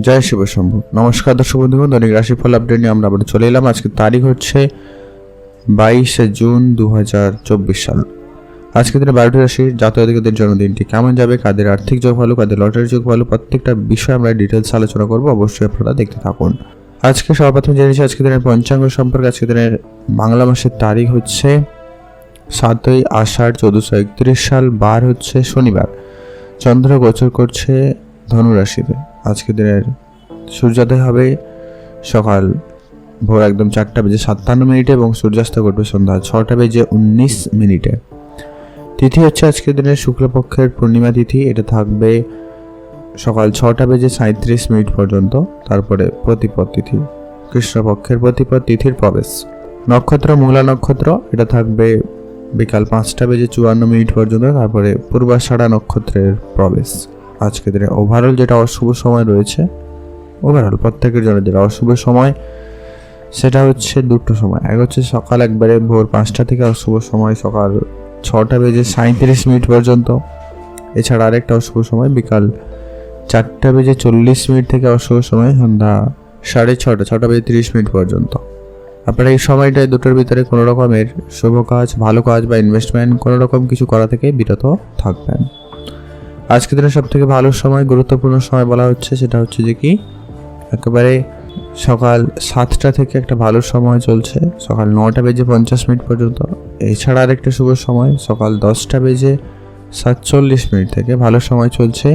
জয় শিব শম্ভু। নমস্কার দর্শক বন্ধুগণ, দৈনিক রাশিফল আপডেট নিয়ে আমরা আবার চলে এলাম। আজকে তারিখ হচ্ছে 22শে জুন 2024 সাল। আজকে দিনে 12টি রাশির জাতকদের জন্মদিনটি কেমন যাবে, কাদের আর্থিক যোগ ভালো, কাদের লটারি যোগ ভালো, প্রত্যেকটা বিষয় আমরা ডিটেলস আলোচনা করবো। অবশ্যই আপনারা দেখতে থাকুন। আজকে সর্বপ্রথম জেনেছি আজকে দিনের পঞ্চাঙ্গ সম্পর্কে। আজকে দিনের বাংলা মাসের তারিখ হচ্ছে 7ই আষাঢ় 1431 সাল, বার হচ্ছে শনিবার। চন্দ্র গোচর করছে ধনু রাশিতে। আজকে দিনের সূর্যোদয় হবে সকাল ভোর একদম 4:57 এবং সূর্যাস্ত ঘটবে সন্ধ্যা 6:19। তিথি হচ্ছে আজকের দিনের শুক্লপক্ষের পূর্ণিমা তিথি। এটা থাকবে সকাল 6:37 পর্যন্ত। তারপরে প্রতিপদ তিথি, কৃষ্ণপক্ষের প্রতিপদ তিথির প্রবেশ। নক্ষত্র মূলা নক্ষত্র, এটা থাকবে বিকাল 5:54 পর্যন্ত। তারপরে পূর্বাষাঢ়া নক্ষত্রের প্রবেশ। আজকে দিনে ওভারঅল যেটা অশুভ সময় রয়েছে, ওভারঅল প্রত্যেকের জন্য যেটা অশুভ সময় সেটা হচ্ছে দুটো সময়। এক হচ্ছে সকাল একবারে ভোর 5টা থেকে অশুভ সময় সকাল 6:37 পর্যন্ত। এছাড়া আরেকটা অশুভ সময় বিকাল 4:40 থেকে অশুভ সময় সন্ধ্যা 6:30 পর্যন্ত। আপনারা এই সময়টায় দুটোর ভিতরে কোনো রকমের শুভ কাজ, ভালো কাজ বা ইনভেস্টমেন্ট কোনো রকম কিছু করা থেকে বিরত থাকবেন। আজকের দিনের সব থেকে ভালো সময়, গুরুত্বপূর্ণ সময় বলা হচ্ছে সেটা হচ্ছে যে কি একেবারে সকাল 7টা থেকে একটা ভালো সময় চলছে সকাল 9:50 পর্যন্ত। এছাড়া আরেকটা শুভ সময় সকাল 10:47 থেকে ভালো সময় চলছে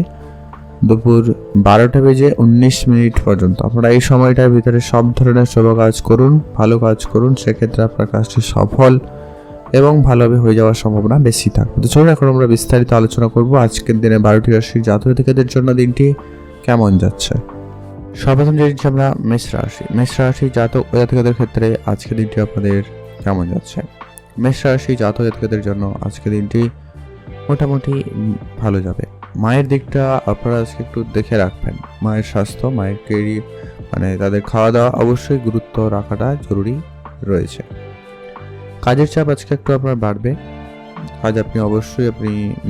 দুপুর 12:19 পর্যন্ত। আপনারা এই সময়টার ভিতরে সব ধরনের শুভ কাজ করুন, ভালো কাজ করুন, সেক্ষেত্রে আপনার কাজটি সফল এবং ভালোভাবে হয়ে যাওয়ার সম্ভাবনা বেশি থাকবে। তো চলুন এখন আমরা বিস্তারিত আলোচনা করব আজকের দিনে 12টি রাশির জাতকদের জন্য দিনটি কেমন যাচ্ছে। সর্বপ্রথম যে জিনিস আমরা মেষ রাশি জাতক জাতিকাদের ক্ষেত্রে আজকের দিনটি আপনাদের কেমন যাচ্ছে। মেষ রাশি জাতক জাতিকাদের জন্য আজকের দিনটি মোটামুটি ভালো যাবে। মায়ের দিকটা আপনারা আজকে একটু দেখে রাখবেন। মায়ের স্বাস্থ্য, মায়ের কেরিয়ার মানে তাদের খাওয়া দাওয়া অবশ্যই গুরুত্ব রাখাটা জরুরি রয়েছে। কাজের চাপ আজকে একটু আপনার বাড়বে। কাজ আপনি অবশ্যই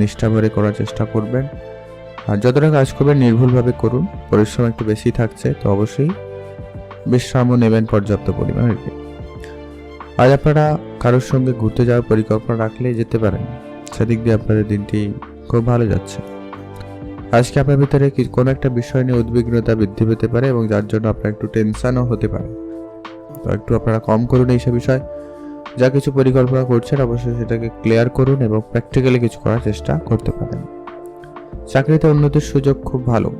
নিষ্ঠা ভরে করার চেষ্টা করবেন। আর যতটা কাজ করবেন নির্ভুলভাবে করুন। পরিশ্রম একটু বেশি থাকছে, তো অবশ্যই বিশ্রামও নেবেন পর্যাপ্ত পরিমাণে। আজ আপনারা কারোর সঙ্গে ঘুরতে যাওয়ার পরিকল্পনা রাখলে যেতে পারেন, সেদিক দিয়ে আপনাদের দিনটি খুব ভালো যাচ্ছে। আজকে আপনার ভিতরে কোনো একটা বিষয় নিয়ে উদ্বিগ্নতা বৃদ্ধি পেতে পারে এবং যার জন্য আপনার একটু টেনশনও হতে পারে। তো একটু আপনারা কম করুন এইসব বিষয়। যা কিছু পরিকল্পনা করছেন অবশ্যই সেটাকে ক্লিয়ার করুন এবং প্র্যাকটিক্যালি কিছু করার চেষ্টা করতে পারেন। চাকরিতে উন্নতির সুযোগ খুব ভালো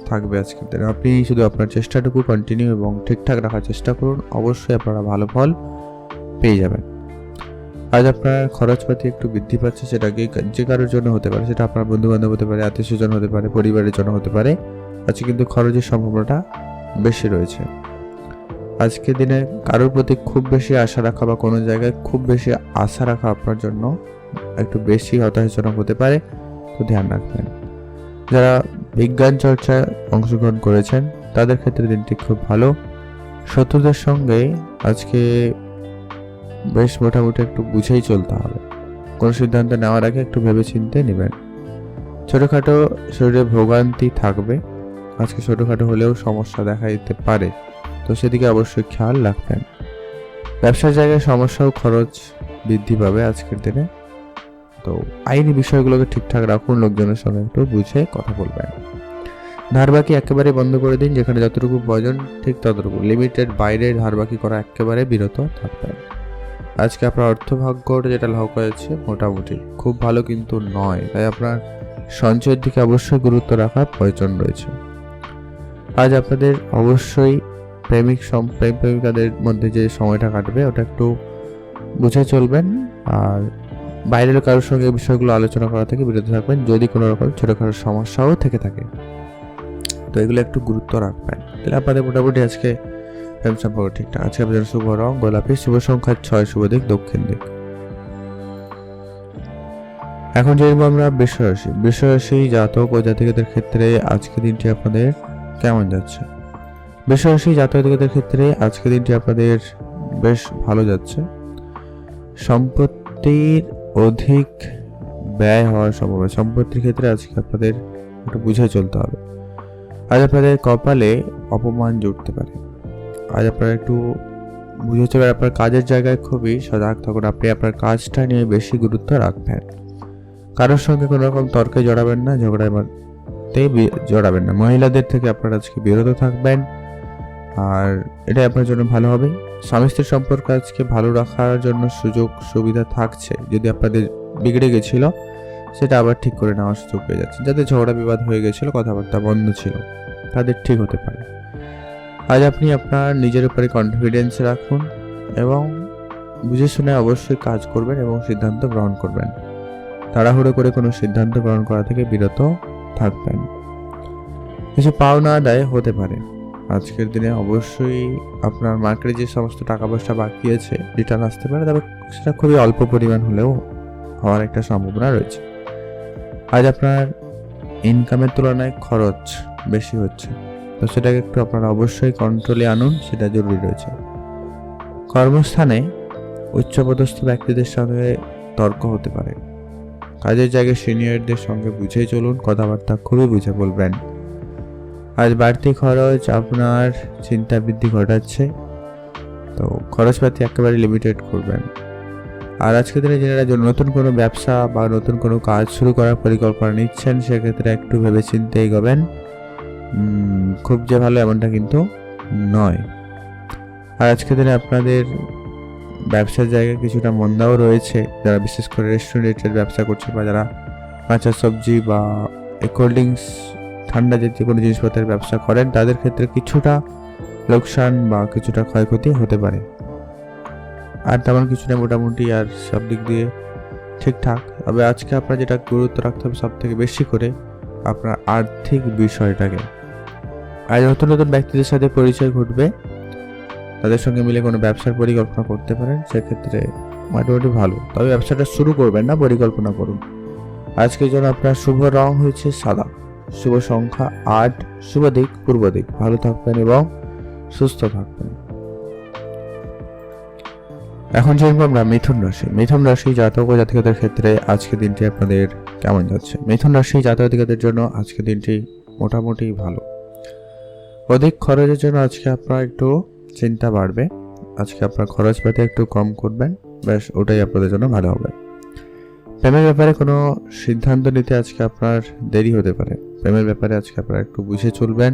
থাকবে আজকের দিনে। আপনি শুধু আপনার চেষ্টাটুকু কন্টিনিউ এবং ঠিকঠাক রাখার চেষ্টা করুন, অবশ্যই আপনারা ভালো ফল পেয়ে যাবেন। আজ আপনার খরচপাতি একটু বৃদ্ধি পাচ্ছে, সেটা যে কারোর জন্য হতে পারে, সেটা আপনার বন্ধু বান্ধব হতে পারে, আত্মীয় স্বজন হতে পারে, পরিবারের জন্য হতে পারে। আজকে কিন্তু খরচের সম্ভাবনাটা বেশি রয়েছে। আজকে দিনে কারোর প্রতি খুব বেশি আশা রাখা বা কোনো জায়গায় খুব বেশি আশা রাখা আপনার জন্য একটু বেশি হতাশাজনক হতে পারে, তো ধ্যান রাখবেন। যারা বিজ্ঞান চর্চায় অংশগ্রহণ করেছেন তাদের ক্ষেত্রে দিনটি খুব ভালো। শত্রুদের সঙ্গে আজকে বেশ মোটামুটি একটু বুঝেই চলতে হবে। কোনো সিদ্ধান্ত নেওয়ার আগে একটু ভেবে চিন্তে নেবেন। ছোটোখাটো শরীরে ভোগান্তি থাকবে আজকে, ছোটোখাটো হলেও সমস্যা দেখা দিতে পারে, তো সেদিকে অবশ্যই খেয়াল রাখবেন। ব্যবসার জায়গায় সমস্যা ও খরচ বৃদ্ধি পাবে আজকের দিনে, তো আইনি বিষয়গুলোকে ঠিকঠাক রাখুন। লোকজনের সঙ্গে একটু বুঝে কথা বলবেন। ধারবাকি একেবারে বন্ধ করে দিন, যেখানে যতটুকু প্রয়োজন ঠিক ততটুকু, লিমিটের বাইরে ধারবাকি করা একেবারে বিরত থাকবেন। আজকে আপনার অর্থভাগ্যটা যেটা লাভ করেছে মোটামুটি খুব ভালো কিন্তু নয়, তাই আপনার সঞ্চয়ের দিকে অবশ্যই গুরুত্ব রাখার প্রয়োজন রয়েছে। আজ আপনাদের অবশ্যই প্রেমিকাদের মধ্যে যে সময়টা কাটবে ওটা একটু বুঝে চলবেন। আর বাইরের কারোর সঙ্গে বিষয়গুলো আলোচনা করা থেকে বিরত থাকবেন যদি কোনো রকম ছোটোখাটো সমস্যাও থেকে থাকে, তো এগুলো একটু গুরুত্ব রাখবেন। তাহলে আপনাদের মোটামুটি আজকে প্রেম সম্পর্ক ঠিকঠাক। আজকে আপনাদের শুভ রং গোলাপি, শুভ সংখ্যা 6, শুভ দিক দক্ষিণ দিক। এখন যে আমরা বৃষরাশি জাতক ও জাতিকাদের ক্ষেত্রে আজকে দিনটি আপনাদের কেমন যাচ্ছে। বৃষরাশি জাতকদের ক্ষেত্রে আজকে দিনটি আপনাদের বেশ ভালো যাচ্ছে। সম্পত্তির অধিক ব্যয় হওয়ার সম্ভাবনা, সম্পত্তির ক্ষেত্রে আজকে আপনাদের একটু বুঝে চলতে হবে। আজ আপনাদের কপালে অপমান জুটতে পারে। আজ আপনারা একটু বুঝে চলবেন, আপনার কাজের জায়গায় খুবই সজাগ থাকুন। আপনি আপনার কাজটা নিয়ে বেশি গুরুত্ব রাখবেন। কারোর সঙ্গে কোনো রকম তর্কে জড়াবেন না, ঝগড়াতে জড়াবেন না। মহিলাদের থেকে আপনারা আজকে বিরত থাকবেন, আর এটাই আপনার জন্য ভালো হবে। স্বামী স্ত্রীর সম্পর্ক আজকে ভালো রাখার জন্য সুযোগ সুবিধা থাকছে। যদি আপনাদের বিগড়ে গেছিল সেটা আবার ঠিক করে নেওয়ার সুযোগ পেয়ে যাচ্ছে। যাদের ঝগড়া বিবাদ হয়ে গেছিল, কথাবার্তা বন্ধ ছিল, তাদের ঠিক হতে পারে। আজ আপনি আপনার নিজের উপরে কনফিডেন্স রাখুন এবং বুঝে শুনে অবশ্যই কাজ করবেন এবং সিদ্ধান্ত গ্রহণ করবেন। তাড়াহুড়ো করে কোনো সিদ্ধান্ত গ্রহণ করা থেকে বিরত থাকবেন। কিছু পাওনা আদায় হতে পারে আজকের দিনে। অবশ্যই আপনার মার্কেটে যে সমস্ত টাকা পয়সা বাকি আছে রিটার্ন আসতে পারে, তবে সেটা খুবই অল্প পরিমাণ হলেও হওয়ার একটা সম্ভাবনা রয়েছে। আজ আপনার ইনকামের তুলনায় খরচ বেশি হচ্ছে, তো সেটাকে একটু আপনারা অবশ্যই কন্ট্রোলে আনুন, সেটা জরুরি রয়েছে। কর্মস্থানে উচ্চপদস্থ ব্যক্তিদের সঙ্গে তর্ক হতে পারে। কাজের জায়গায় সিনিয়রদের সঙ্গে বুঝে চলুন, কথাবার্তা খুবই বুঝে বলবেন। আজ বাড়তি খরচ আপনার চিন্তা বৃদ্ধি ঘটাচ্ছে, তো খরচপাতি একেবারে লিমিটেড করবেন। আর আজকের দিনে যারা নতুন কোনো ব্যবসা বা নতুন কোনো কাজ শুরু করার পরিকল্পনা নিচ্ছেন, সেক্ষেত্রে একটু ভেবেচিন্তে এগোবেন। খুব যে ভালো এমনটা কিন্তু নয়। আর আজকের দিনে আপনাদের ব্যবসার জায়গায় কিছুটা মন্দাও রয়েছে। যারা বিশেষ করে রেস্টুরেন্টের ব্যবসা করছে বা যারা কাঁচা সবজি বা কোল্ড ড্রিঙ্কস, ঠান্ডা জাতীয় কোনো জিনিসপত্রের ব্যবসা করেন, তাদের ক্ষেত্রে কিছুটা লোকসান বা কিছুটা ক্ষয়ক্ষতি হতে পারে। আর তেমন কিছুটা মোটামুটি আর সব দিক দিয়ে ঠিকঠাক। তবে আজকে আপনার যেটা গুরুত্ব রাখতে হবে সব থেকে বেশি করে আপনার আর্থিক বিষয়টাকে। আজ নতুন নতুন ব্যক্তিদের সাথে পরিচয় ঘটবে, তাদের সঙ্গে মিলে কোনো ব্যবসার পরিকল্পনা করতে পারেন, সেক্ষেত্রে মোটামুটি ভালো। তবে ব্যবসাটা শুরু করবেন না, পরিকল্পনা করুন। আজকের জন্য আপনার শুভ রং হয়েছে সাদা, শুভ সংখ্যা 8, শুভ দিক পূর্ব দিক। ভালো থাকবেন এবং সুস্থ থাকবেন। এখন জানবো আমরা মিথুন রাশি। মিথুন রাশি জাতক ও জাতিকাদের ক্ষেত্রে আজকের দিনটি আপনাদের কেমন যাচ্ছে? মিথুন রাশি জাতক জাতিকাদের জন্য আজকের দিনটি মোটামুটি ভালো। অধিক খরচের জন্য আজকে আপনার একটু চিন্তা বাড়বে। আজকে আপনার খরচপাতি একটু কম করবেন, ব্যাস ওটাই আপনাদের জন্য ভালো হবে। প্রেমের ব্যাপারে কোনো সিদ্ধান্ত নিতে আজকে আপনার দেরি হতে পারে। প্রেমের ব্যাপারে আজকে আপনারা একটু বুঝে চলবেন।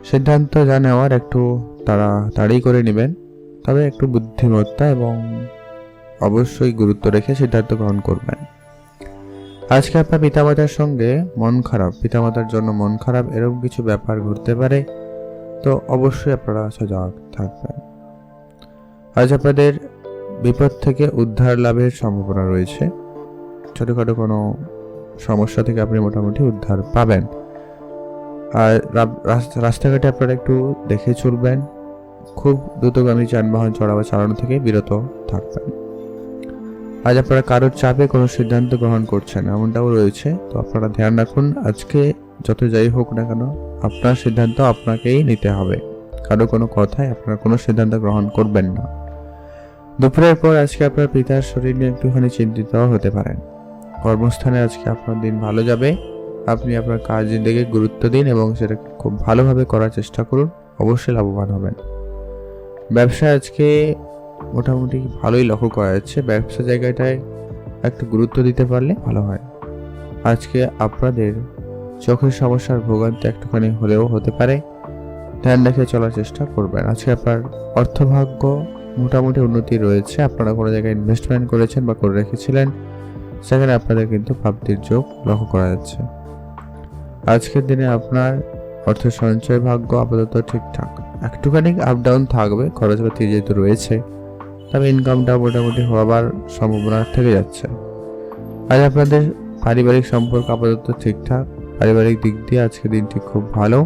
সিদ্ধান্ত যা নেওয়ার একটু তাড়াতাড়ি করে নেবেন, তবে একটু বুদ্ধিমত্তা এবং অবশ্যই গুরুত্ব রেখে সিদ্ধান্ত গ্রহণ করবেন। আজকে আপনার পিতামাতার সঙ্গে মন খারাপ, পিতামাতার জন্য মন খারাপ, এরকম কিছু ব্যাপার ঘটতে পারে, তো অবশ্যই আপনারা সজাগ থাকবেন। আজ আপনাদের বিপদ থেকে উদ্ধার লাভের সম্ভাবনা রয়েছে। ছোটোখাটো কোনো সমস্যা থেকে আপনি মোটামুটি উদ্ধার পাবেন। আর রাস্তাঘাটে আপনারা একটু দেখে চলবেন। খুব দ্রুতগামী যানবাহন চালানো থেকে বিরত থাকবেন। আজ আপনারা কারোর চাপে কোনো সিদ্ধান্ত গ্রহণ করছেন, এমনটাও রয়েছে, তো আপনারা ধ্যান রাখুন। আজকে যত যাই হোক না কেন, আপনার সিদ্ধান্ত আপনাকেই নিতে হবে। কারো কোনো কথায় আপনারা কোনো সিদ্ধান্ত গ্রহণ করবেন না। দুপুরের পর আজকে আপনার পিতার শরীর নিয়ে একটুখানি চিন্তিত হতে পারেন। কর্মস্থানে আজকে আপনার দিন ভালো যাবে। আপনি আপনার কাজের দিকে গুরুত্ব দিন এবং সেটা খুব ভালোভাবে করার চেষ্টা করুন, অবশ্যই লাভবান হবেন। ব্যবসা আজকে মোটামুটি ভালোই লক্ষ্য করা যাচ্ছে। ব্যবসা জায়গাটায় একটু গুরুত্ব দিতে পারলে ভালো হয়। আজকে আপনাদের চোখের সমস্যার ভোগান্তি একটুখানি হলেও হতে পারে, ধ্যান রেখে চলার চেষ্টা করবেন। আজকে আপনার অর্থভাগ্য মোটামুটি উন্নতি রয়েছে। আপনারা কোনো জায়গায় ইনভেস্টমেন্ট করেছেন বা করে রেখেছিলেন, সেখানে আপনাদের কিন্তু প্রাপ্তির যোগ লক্ষ্য করা যাচ্ছে। আজকের দিনে আপনার অর্থ সঞ্চয় ভাগ্য আপাতত ঠিকঠাক, একটুখানি আপ ডাউন থাকবে, খরচপাতি যেহেতু রয়েছে, তবে ইনকামটা মোটামুটি হওয়ার সম্ভাবনা থেকে যাচ্ছে। আজ আপনাদের পারিবারিক সম্পর্ক আপাতত ঠিকঠাক, পারিবারিক দিক দিয়ে আজকের দিনটি খুব ভালো।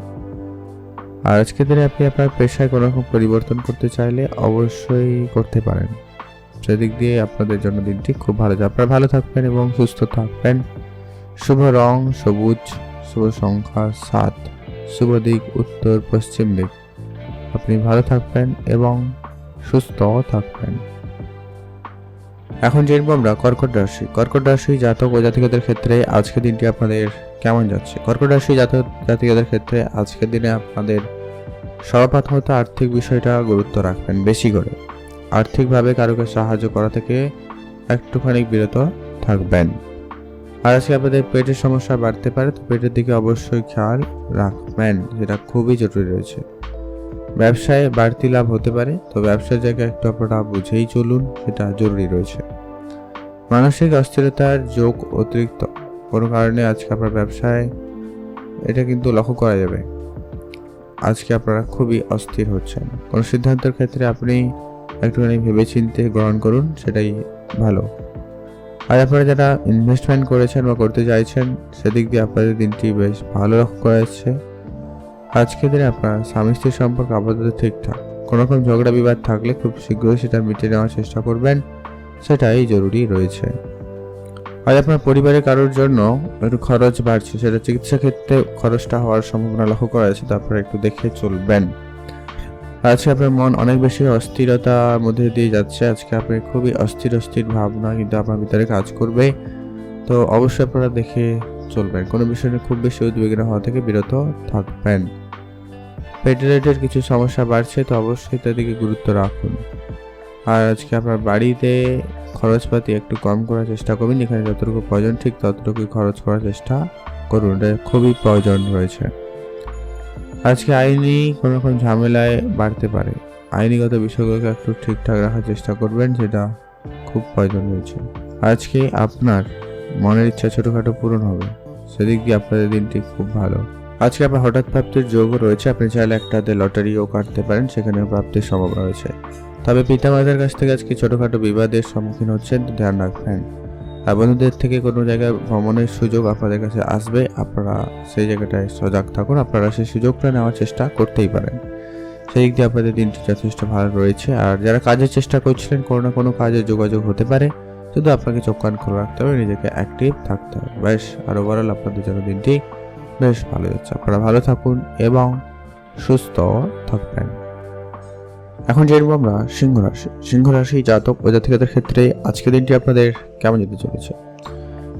আর আজকের দিনে আপনি আপনার পেশায় কোনো রকম পরিবর্তন করতে চাইলে অবশ্যই করতে পারেন। সেদিক দিয়ে আপনাদের জন্য দিনটি খুব ভালো যাবে। আপনারা ভালো থাকবেন এবং সুস্থ থাকবেন। শুভ রং সবুজ, শুভ সংখ্যা 7, শুভ দিক উত্তর পশ্চিম দিক। আপনি ভালো থাকবেন এবং সুস্থ থাকবেন। এখন জানবো আমরা কর্কট রাশি। কর্কট রাশি জাতক ও জাতিকাদের ক্ষেত্রে আজকের দিনটি আপনাদের কেমন যাচ্ছে। কর্কট রাশি জাতকদের ক্ষেত্রে আজকের দিনে আপনাদের সর্বপ্রথমত আর্থিক বিষয়টা গুরুত্ব রাখবেন বেশি করে। আর্থিকভাবে কারোকে সাহায্য করা থেকে একটুখানি বিরত থাকবেন। আর আজকে আপনাদের পেটের সমস্যা বাড়তে পারে, তো পেটের দিকে অবশ্যই খেয়াল রাখবেন, যেটা খুবই জরুরি রয়েছে। ব্যবসায় বাড়তি লাভ হতে পারে, তো ব্যবসার জায়গায় একটু আপনারা বুঝেই চলুন, সেটা জরুরি রয়েছে। মানসিক অস্থিরতার যোগ অতিরিক্ত কোনো কারণে আজকে আপনার ব্যবসায় এটা কিন্তু লক্ষ্য করা যাবে। আজকে আপনারা খুবই অস্থির হচ্ছেন। কোনো সিদ্ধান্তের ক্ষেত্রে আপনি একটুখানি ভেবেচিন্তে গ্রহণ করুন, সেটাই ভালো। আর আপনারা যারা ইনভেস্টমেন্ট করেছেন বা করতে চাইছেন, সেদিক দিয়ে আপনাদের দিনটি বেশ ভালো লক্ষ্য করা যাচ্ছে। আজকের দিনে আপনার স্বামী স্ত্রীর সম্পর্ক আপাতত ঠিকঠাক। কোনো রকম ঝগড়া বিবাদ থাকলে খুব শীঘ্রই সেটা মিটিয়ে নেওয়ার চেষ্টা করবেন, সেটাই জরুরি রয়েছে। আজ আপনার পরিবারের কারোর জন্য একটু খরচ বাড়ছে, সেটা চিকিৎসা ক্ষেত্রে খরচটা হওয়ার সম্ভাবনা লক্ষ্য করা যাচ্ছে, তো আপনারা একটু দেখে চলবেন। আজকে আপনার মন অনেক বেশি অস্থিরতার মধ্যে দিয়ে যাচ্ছে। আজকে আপনি খুবই অস্থির ভাবনা কিন্তু আপনার ভিতরে কাজ করবে, তো অবশ্যই আপনারা দেখে চলবেন। কোনো বিষয় নিয়ে খুব বেশি উদ্বিগ্ন হওয়া থেকে বিরত থাকবেন। পেট রিলেটেড কিছু সমস্যা বাড়ছে, তো অবশ্যই তার দিকে গুরুত্ব রাখুন। আর আজকে আপনার বাড়িতে খরচপাতি একটু কম করার চেষ্টা করবেন, যেখানে যতটুকু প্রয়োজন ঠিক ততটুকু খরচ করার চেষ্টা করুন, এটা খুবই প্রয়োজন রয়েছে। আজকে আইনি কোনো রকম ঝামেলায় বাড়তে পারে, আইনিগত বিষয়গুলোকে একটু ঠিকঠাক রাখার চেষ্টা করবেন, সেটা খুব প্রয়োজন রয়েছে। আজকে আপনার মনের ইচ্ছা ছোটোখাটো পূরণ হবে, সেদিক দিয়ে আপনাদের দিনটি খুব ভালো। আজকে আপনার হঠাৎ প্রাপ্তির যোগও রয়েছে, আপনি চাইলে একটাতে লটারিও কাটতে পারেন, সেখানেও প্রাপ্তির সম্ভাবনা রয়েছে। তবে পিতামাতার কাছ থেকে আজকে ছোটোখাটো বিবাদের সম্মুখীন হচ্ছেন, ধ্যান রাখবেন। আর বন্ধুদের থেকে কোনো জায়গায় ভ্রমণের সুযোগ আপনাদের কাছে আসবে, আপনারা সেই জায়গাটায় সজাগ থাকুন, আপনারা সেই সুযোগটা নেওয়ার চেষ্টা করতেই পারেন। সেই দিক দিয়ে আপনাদের দিনটি যথেষ্ট ভালো রয়েছে। আর যারা কাজের চেষ্টা করছিলেন, কোনো না কোনো কাজে যোগাযোগ হতে পারে, শুধু আপনাকে চোখ কান খোলা রাখতে হবে, নিজেকে অ্যাক্টিভ থাকতে হবে। বেশ, আর ওভারঅল আপনাদের জন্য দিনটি বেশ ভালো যাচ্ছে। আপনারা ভালো থাকুন এবং সুস্থ থাকবেন। এখন জানবো আমরা সিংহ রাশি জাতক ও জাতিকাদের ক্ষেত্রে আজকের দিনটি আপনাদের কেমন যেতে চলেছে।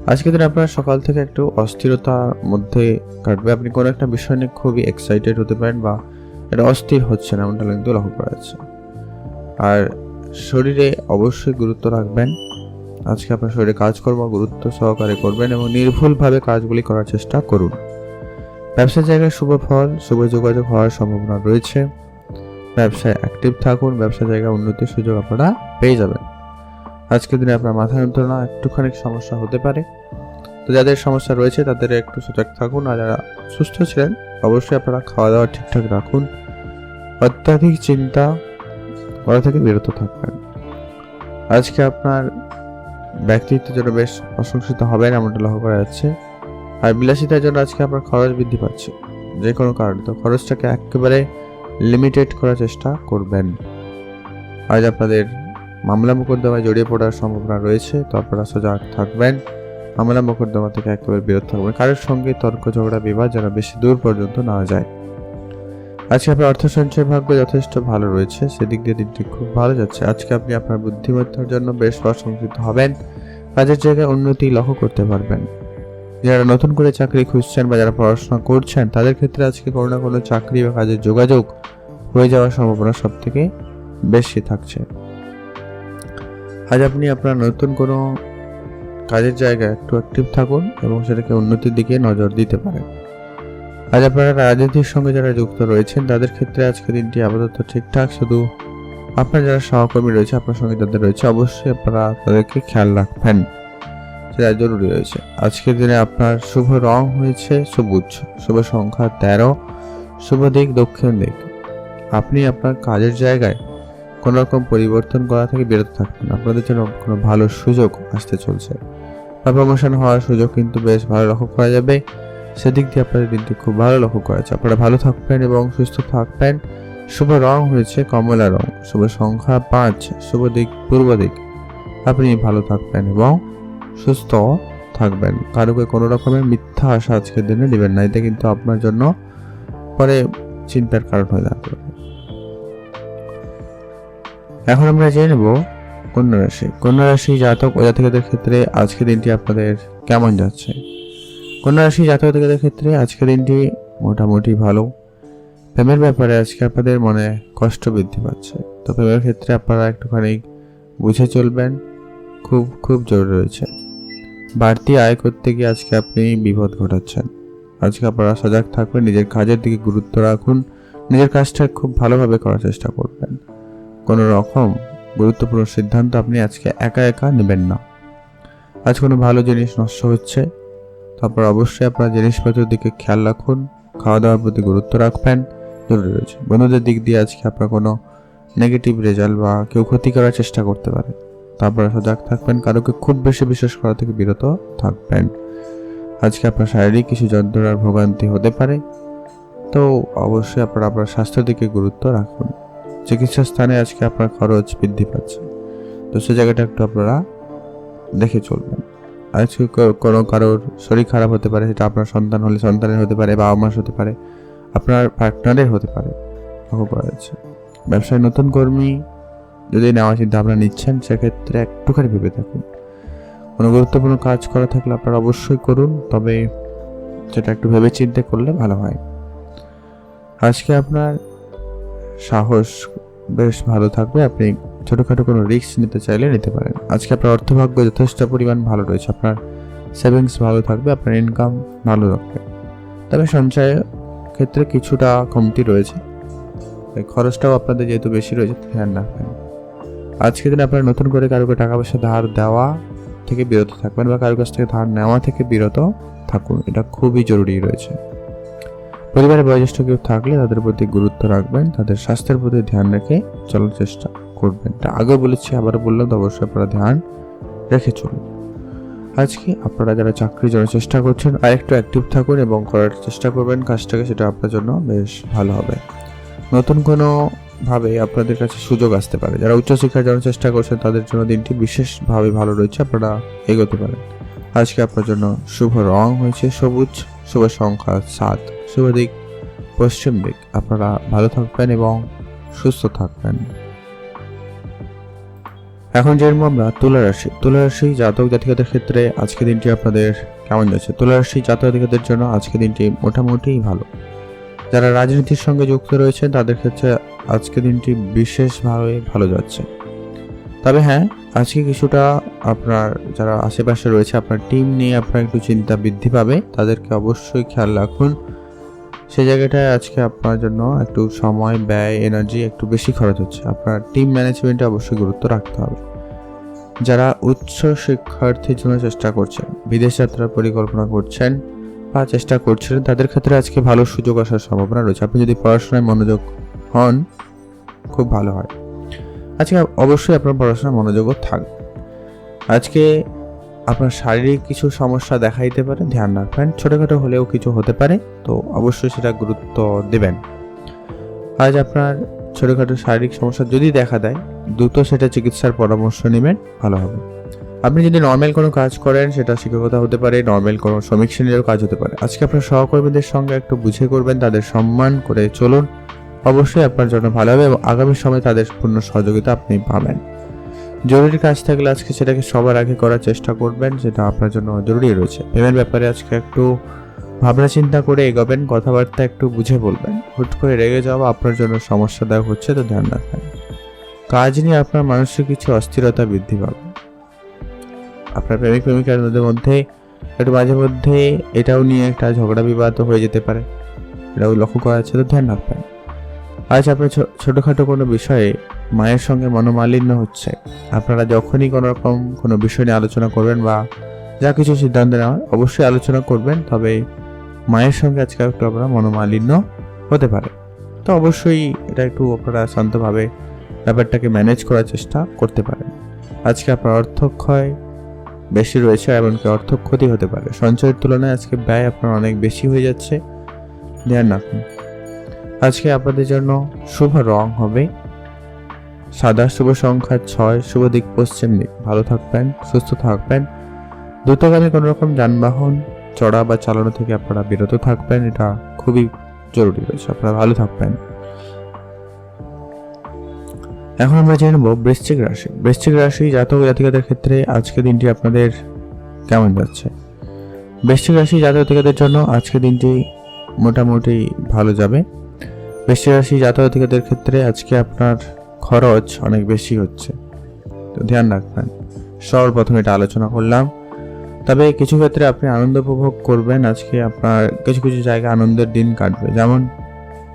আজকের দিন আপনার সকাল থেকে একটু অস্থিরতার মধ্যে কাটবে, আপনি কোনো একটা বিষয় নিয়ে খুবই এক্সাইটেড হতে পারেন বা এটা অস্থির হচ্ছে না, এমনটা কিন্তু লক্ষ্য করা যাচ্ছে। আর শরীরে অবশ্যই গুরুত্ব রাখবেন। আজকে আপনার শরীরে কাজকর্ম গুরুত্ব সহকারে করবেন এবং নির্ভুলভাবে কাজগুলি করার চেষ্টা করুন। ব্যবসার জায়গায় শুভ ফল, শুভ যোগাযোগ হওয়ার সম্ভাবনা রয়েছে। ব্যবসায় অ্যাক্টিভ থাকুন, ব্যবসা জায়গায় উন্নতির সুযোগ আপনারা পেয়ে যাবেন। আজকের দিনে আপনার মাথা যন্ত্রণা একটুখানি সমস্যা হতে পারে, তো যাদের সমস্যা রয়েছে তাদের একটু সজাগ থাকুন। আর যারা সুস্থ ছিলেন অবশ্যই আপনারা খাওয়া দাওয়া ঠিকঠাক রাখুন, অত্যাধিক চিন্তা করা থেকে বিরত থাকবেন। আজকে আপনার ব্যক্তিত্বের জন্য বেশ প্রশংসিত হবেন, এমনটা লক্ষ্য করা যাচ্ছে। আর বিলাসিতার জন্য আজকে আপনার খরচ বৃদ্ধি পাচ্ছে যে কোনো কারণে, তো খরচটাকে একেবারে লিমিটেড করার চেষ্টা করবেন। আজ আপনাদের মামলা মোকদ্দমায় জড়িয়ে পড়ার সম্ভাবনা রয়েছে, তো আপনারা সজাগ থাকবেন। মামলা মোকদ্দমা থেকে একেবারে বিরত থাকবেন। কারোর সঙ্গে তর্ক ঝগড়া বিবাদ যেন বেশি দূর পর্যন্ত না যায়। আজকে আপনার অর্থ সঞ্চয় ভাগ্য যথেষ্ট ভালো রয়েছে, সেদিক দিয়ে দিনটি খুব ভালো যাচ্ছে। আজকে আপনি আপনার বুদ্ধিমত্তার জন্য বেশ প্রশংসিত হবেন, কাজের জায়গায় উন্নতি লক্ষ্য করতে পারবেন। যারা নতুন করে চাকরি খুঁজছেন বা যারা পড়াশোনা করছেন, তাদের ক্ষেত্রে আজকে কোনো না কোনো চাকরি বা কাজের যোগাযোগ হয়ে যাওয়ার সম্ভাবনা সব থেকে বেশি থাকছে। আজ আপনি আপনার নতুন কোনো কাজের জায়গায় একটু অ্যাক্টিভ থাকুন এবং সেটাকে উন্নতির দিকে নজর দিতে পারেন। আজ আপনারা রাজনীতির সঙ্গে যারা যুক্ত রয়েছেন, তাদের ক্ষেত্রে আজকে দিনটি আপাতত ঠিকঠাক। শুধু আপনার যারা সহকর্মী রয়েছে, আপনার সঙ্গে যাদের রয়েছে, অবশ্যই আপনারা তাদেরকে খেয়াল রাখবেন, সেটা জরুরি রয়েছে। আজকের দিনে আপনার শুভ রং হয়েছে সবুজ, শুভ সংখ্যা 13, শুভ দিক দক্ষিণ দিক। আপনি আপনার কাজের জায়গায় কোনো রকম পরিবর্তন করা থেকে বিরত থাকবেন, আপনাদের জন্য কোনো ভালো সুযোগ আসতে চলছে বা প্রমোশন হওয়ার সুযোগ কিন্তু বেশ ভালো লক্ষ্য করা যাবে। সেদিক দিয়ে আপনাদের দিনটি খুব ভালো লক্ষ্য করা যাচ্ছে। আপনারা ভালো থাকবেন এবং সুস্থ থাকবেন। শুভ রং হয়েছে কমলা রং, শুভ সংখ্যা 5, শুভ দিক পূর্ব দিক। আপনি ভালো থাকবেন এবং সুস্থ থাকবেন। কারোকে কোনো রকমের মিথ্যা আশা আজকের দিনে দিবেন না, এটা কিন্তু আপনার জন্য পরে চিন্তার কারণ হয়ে দাঁড়াতে পারে। এখন আমরা জেনে নেব কন্যা রাশি। কন্যা রাশি জাতক ও জাতিকাদের ক্ষেত্রে আজকের দিনটি আপনাদের কেমন যাচ্ছে। কন্যা রাশি জাতকদের ক্ষেত্রে আজকের দিনটি মোটামুটি ভালো। প্রেমের ব্যাপারে আজকে আপনাদের মনে কষ্ট বৃদ্ধি পাচ্ছে, তো প্রেমের ক্ষেত্রে আপনারা একটুখানি বুঝে চলবেন, খুব খুব জরুরি রয়েছে। বাড়তি আয় করতে গিয়ে আজকে আপনি বিপদ ঘটাচ্ছেন। আজকে আপনারা সজাগ থাকবেন, নিজের কাজের দিকে গুরুত্ব রাখুন, নিজের কাজটা খুব ভালোভাবে করার চেষ্টা করবেন। কোনো রকম গুরুত্বপূর্ণ সিদ্ধান্ত আপনি আজকে একা একা নেবেন না। আজ কোনো ভালো জিনিস নষ্ট হচ্ছে, তারপর অবশ্যই আপনার জিনিসপত্রের দিকে খেয়াল রাখুন, খাওয়া দাওয়ার প্রতি গুরুত্ব রাখবেন, জরুরি রয়েছে। বন্ধুদের দিক দিয়ে আজকে আপনার কোনো নেগেটিভ রেজাল্ট বা কেউ ক্ষতি করার চেষ্টা করতে পারে, তারপরে সজাগ থাকবেন, কারোকে খুব বেশি বিশ্বাস করা থেকে বিরত থাকবেন। আজকে আপনার শারীরিক কিছু যন্ত্রণার ভোগান্তি হতে পারে, তো অবশ্যই আপনারা আপনার স্বাস্থ্যের দিকে গুরুত্ব রাখুন। চিকিৎসা স্থানে আজকে আপনার খরচ বৃদ্ধি পাচ্ছে, তো সে জায়গাটা একটু আপনারা দেখে চলবেন। আজকে কোনো কারোর শরীর খারাপ হতে পারে, সেটা আপনার সন্তান হলে সন্তানের হতে পারে, বাবা মার হতে পারে, আপনার পার্টনারের হতে পারে, লক্ষ্য করা যাচ্ছে। ব্যবসায় নতুন কর্মী যদি নেওয়ার চিন্তা ভাবনা নিচ্ছেন, সেক্ষেত্রে একটুখানি ভেবে থাকুন। কোনো গুরুত্বপূর্ণ কাজ করা থাকলে আপনারা অবশ্যই করুন, তবে সেটা একটু ভেবে চিন্তে করলে ভালো হয়। আজকে আপনার সাহস বেশ ভালো থাকবে, আপনি ছোটোখাটো কোনো রিস্ক নিতে চাইলে নিতে পারেন। আজকে আপনার অর্থভাগ্য যথেষ্ট পরিমাণ ভালো রয়েছে, আপনার সেভিংস ভালো থাকবে, আপনার ইনকাম ভালো রাখবে। তবে সঞ্চয়ের ক্ষেত্রে কিছুটা কমতি রয়েছে, খরচটাও আপনাদের যেহেতু বেশি রয়েছে, ধ্যান রাখবেন। আজকের দিনে আপনারা নতুন করে কারোকে টাকা পয়সা ধার দেওয়া থেকে বিরত থাকবেন বা কারোর কাছ থেকে ধার নেওয়া থেকে বিরত থাকুন, এটা খুবই জরুরি রয়েছে। পরিবারে বয়োজ্যেষ্ঠ কেউ থাকলে তাদের প্রতি গুরুত্ব রাখবেন, তাদের স্বাস্থ্যের প্রতি ধ্যান রেখে চলার চেষ্টা করবেন। এটা আগে বলেছি, আবারও বললাম, তো অবশ্যই আপনারা ধ্যান রেখে চলুন। আজকে আপনারা যারা চাকরির জন্য চেষ্টা করছেন আর একটু অ্যাক্টিভ থাকুন এবং করার চেষ্টা করবেন কাজটাকে, সেটা আপনার জন্য বেশ ভালো হবে। নতুন কোনো ভাবে আপনাদের কাছে সুযোগ আসতে পারে। যারা উচ্চশিক্ষার জন্য চেষ্টা করছেন তাদের জন্য দিনটি বিশেষভাবে ভালো রয়েছে, আপনারা এগোতে পারেন। আজকে আপনার জন্য শুভ রং হয়েছে সবুজ, শুভ সংখ্যা 7, শুভ দিক পশ্চিম দিক। আপনারা ভালো থাকবেন এবং সুস্থ থাকবেন। এখন জানবো আমরা তুলা রাশি জাতক জাতিকাদের ক্ষেত্রে আজকে দিনটি আপনাদের কেমন যাচ্ছে। তুলা রাশি জাতক জাতিকাদের জন্য আজকে দিনটি মোটামুটি ভালো। যারা রাজনীতির সঙ্গে যুক্ত রয়েছেন তাদের ক্ষেত্রে আজকে দিনটি বিশেষভাবে ভালো যাচ্ছে। তবে হ্যাঁ, আজকে কিছুটা আপনার যারা আশেপাশে রয়েছে আপনার টিম নিয়ে আপনার একটু চিন্তা বৃদ্ধি পাবে, তাদেরকে অবশ্যই খেয়াল রাখুন। সেই জায়গাটায় আজকে আপনার জন্য একটু সময় ব্যয় এনার্জি একটু বেশি খরচ হচ্ছে, আপনার টিম ম্যানেজমেন্টে অবশ্যই গুরুত্ব রাখতে হবে। যারা উচ্চ শিক্ষার্থীর জন্য চেষ্টা করছেন, বিদেশ যাত্রার পরিকল্পনা করছেন বা চেষ্টা করছিলেন, তাদের ক্ষেত্রে আজকে ভালো সুযোগ আসার সম্ভাবনা রয়েছে। আপনি যদি পড়াশোনায় মনোযোগ হন, খুব ভালো হয়। আজকে অবশ্যই আপনার পড়াশোনায় মনোযোগও থাকবে। আজকে আপনার শারীরিক কিছু সমস্যা দেখা দিতে পারে, ধ্যান রাখবেন। ছোটোখাটো হলেও কিছু হতে পারে, তো অবশ্যই সেটা গুরুত্ব দেবেন। আজ আপনার ছোটোখাটো শারীরিক সমস্যা যদি দেখা দেয়, দ্রুত সেটা চিকিৎসার পরামর্শ নেবেন, ভালো হবে। আপনি যদি নর্মাল কোনো কাজ করেন, সেটা শিক্ষকতা হতে পারে, নর্মাল কোনো শ্রমিক শ্রেণীরও কাজ হতে পারে, আজকে আপনার সহকর্মীদের সঙ্গে একটু বুঝে করবেন, তাদের সম্মান করে চলুন, অবশ্যই আপনার জন্য ভালো হবে এবং আগামী সময়ে তাদের পূর্ণ সহযোগিতা আপনি পাবেন। জরুরি কাজ থাকলে আজকে সেটাকে সবার আগে করার চেষ্টা করবেন, সেটা আপনার জন্য জরুরি রয়েছে। পেমেন্ট ব্যাপারে আজকে একটু ভাবনা চিন্তা করে এগোবেন, কথাবার্তা একটু বুঝে বলবেন। হুট করে রেগে যাওয়া আপনার জন্য সমস্যাদায়ক হচ্ছে, তো ধ্যান রাখবেন। কাজ নিয়ে আপনার মানসিক কিছু অস্থিরতা বৃদ্ধি পাবে। আপনার প্রেমিক প্রেমিকাদের মধ্যে একটু মাঝে মধ্যে এটাও নিয়ে একটা ঝগড়া বিবাদ হয়ে যেতে পারে, এটাও লক্ষ্য করা যাচ্ছে, তো ধ্যান রাখবেন। আজ আপনার ছোটোখাটো কোনো বিষয়ে মায়ের সঙ্গে মনোমালিন্য হচ্ছে। আপনারা যখনই কোনো রকম কোনো বিষয় নিয়ে আলোচনা করবেন বা যা কিছু সিদ্ধান্ত নেওয়ার, অবশ্যই আলোচনা করবেন, তবে মায়ের সঙ্গে আজকে একটু আপনার মনোমালিন্য হতে পারে, তো অবশ্যই এটা একটু আপনারা শান্তভাবে ব্যাপারটাকে ম্যানেজ করার চেষ্টা করতে পারেন। আজকে আপনার অর্থক্ষয় বেশি রয়েছে, এমনকি অর্থ ক্ষতি হতে পারে। সঞ্চয়ের তুলনায় আজকে ব্যয় আপনার অনেক বেশি হয়ে যাচ্ছে, ধ্যান রাখুন। আজকে আপনাদের জন্য শুভ রং হবে সাদা, শুভ সংখ্যা 6, শুভ দিক পশ্চিম দিক। ভালো থাকবেন, সুস্থ থাকবেন। দ্রুতগামী কোনো রকম যানবাহন চড়া বা চালানো থেকে আপনারা বিরত থাকবেন, এটা খুবই জরুরি রয়েছে। আপনারা ভালো থাকবেন। এখন আমরা জেনে নেব বৃশ্চিক রাশি জাতক জাতিকাদের ক্ষেত্রে আজকে দিনটি আপনাদের কেমন যাচ্ছে। বৃশ্চিক রাশি জাতক-জাতিকাদের জন্য আজকের দিনটি মোটামুটি ভালো যাবে। বৃশ্চিক রাশি জাতক-জাতিকাদের ক্ষেত্রে আজকে আপনার খরচ অনেক বেশি হচ্ছে, তো ধ্যান রাখবেন। সর্বপ্রথমে এটা আলোচনা করলাম। তবে কিছু ক্ষেত্রে আপনি আনন্দ উপভোগ করবেন। আজকে আপনার কিছু কিছু জায়গায় আনন্দের দিন কাটবে, যেমন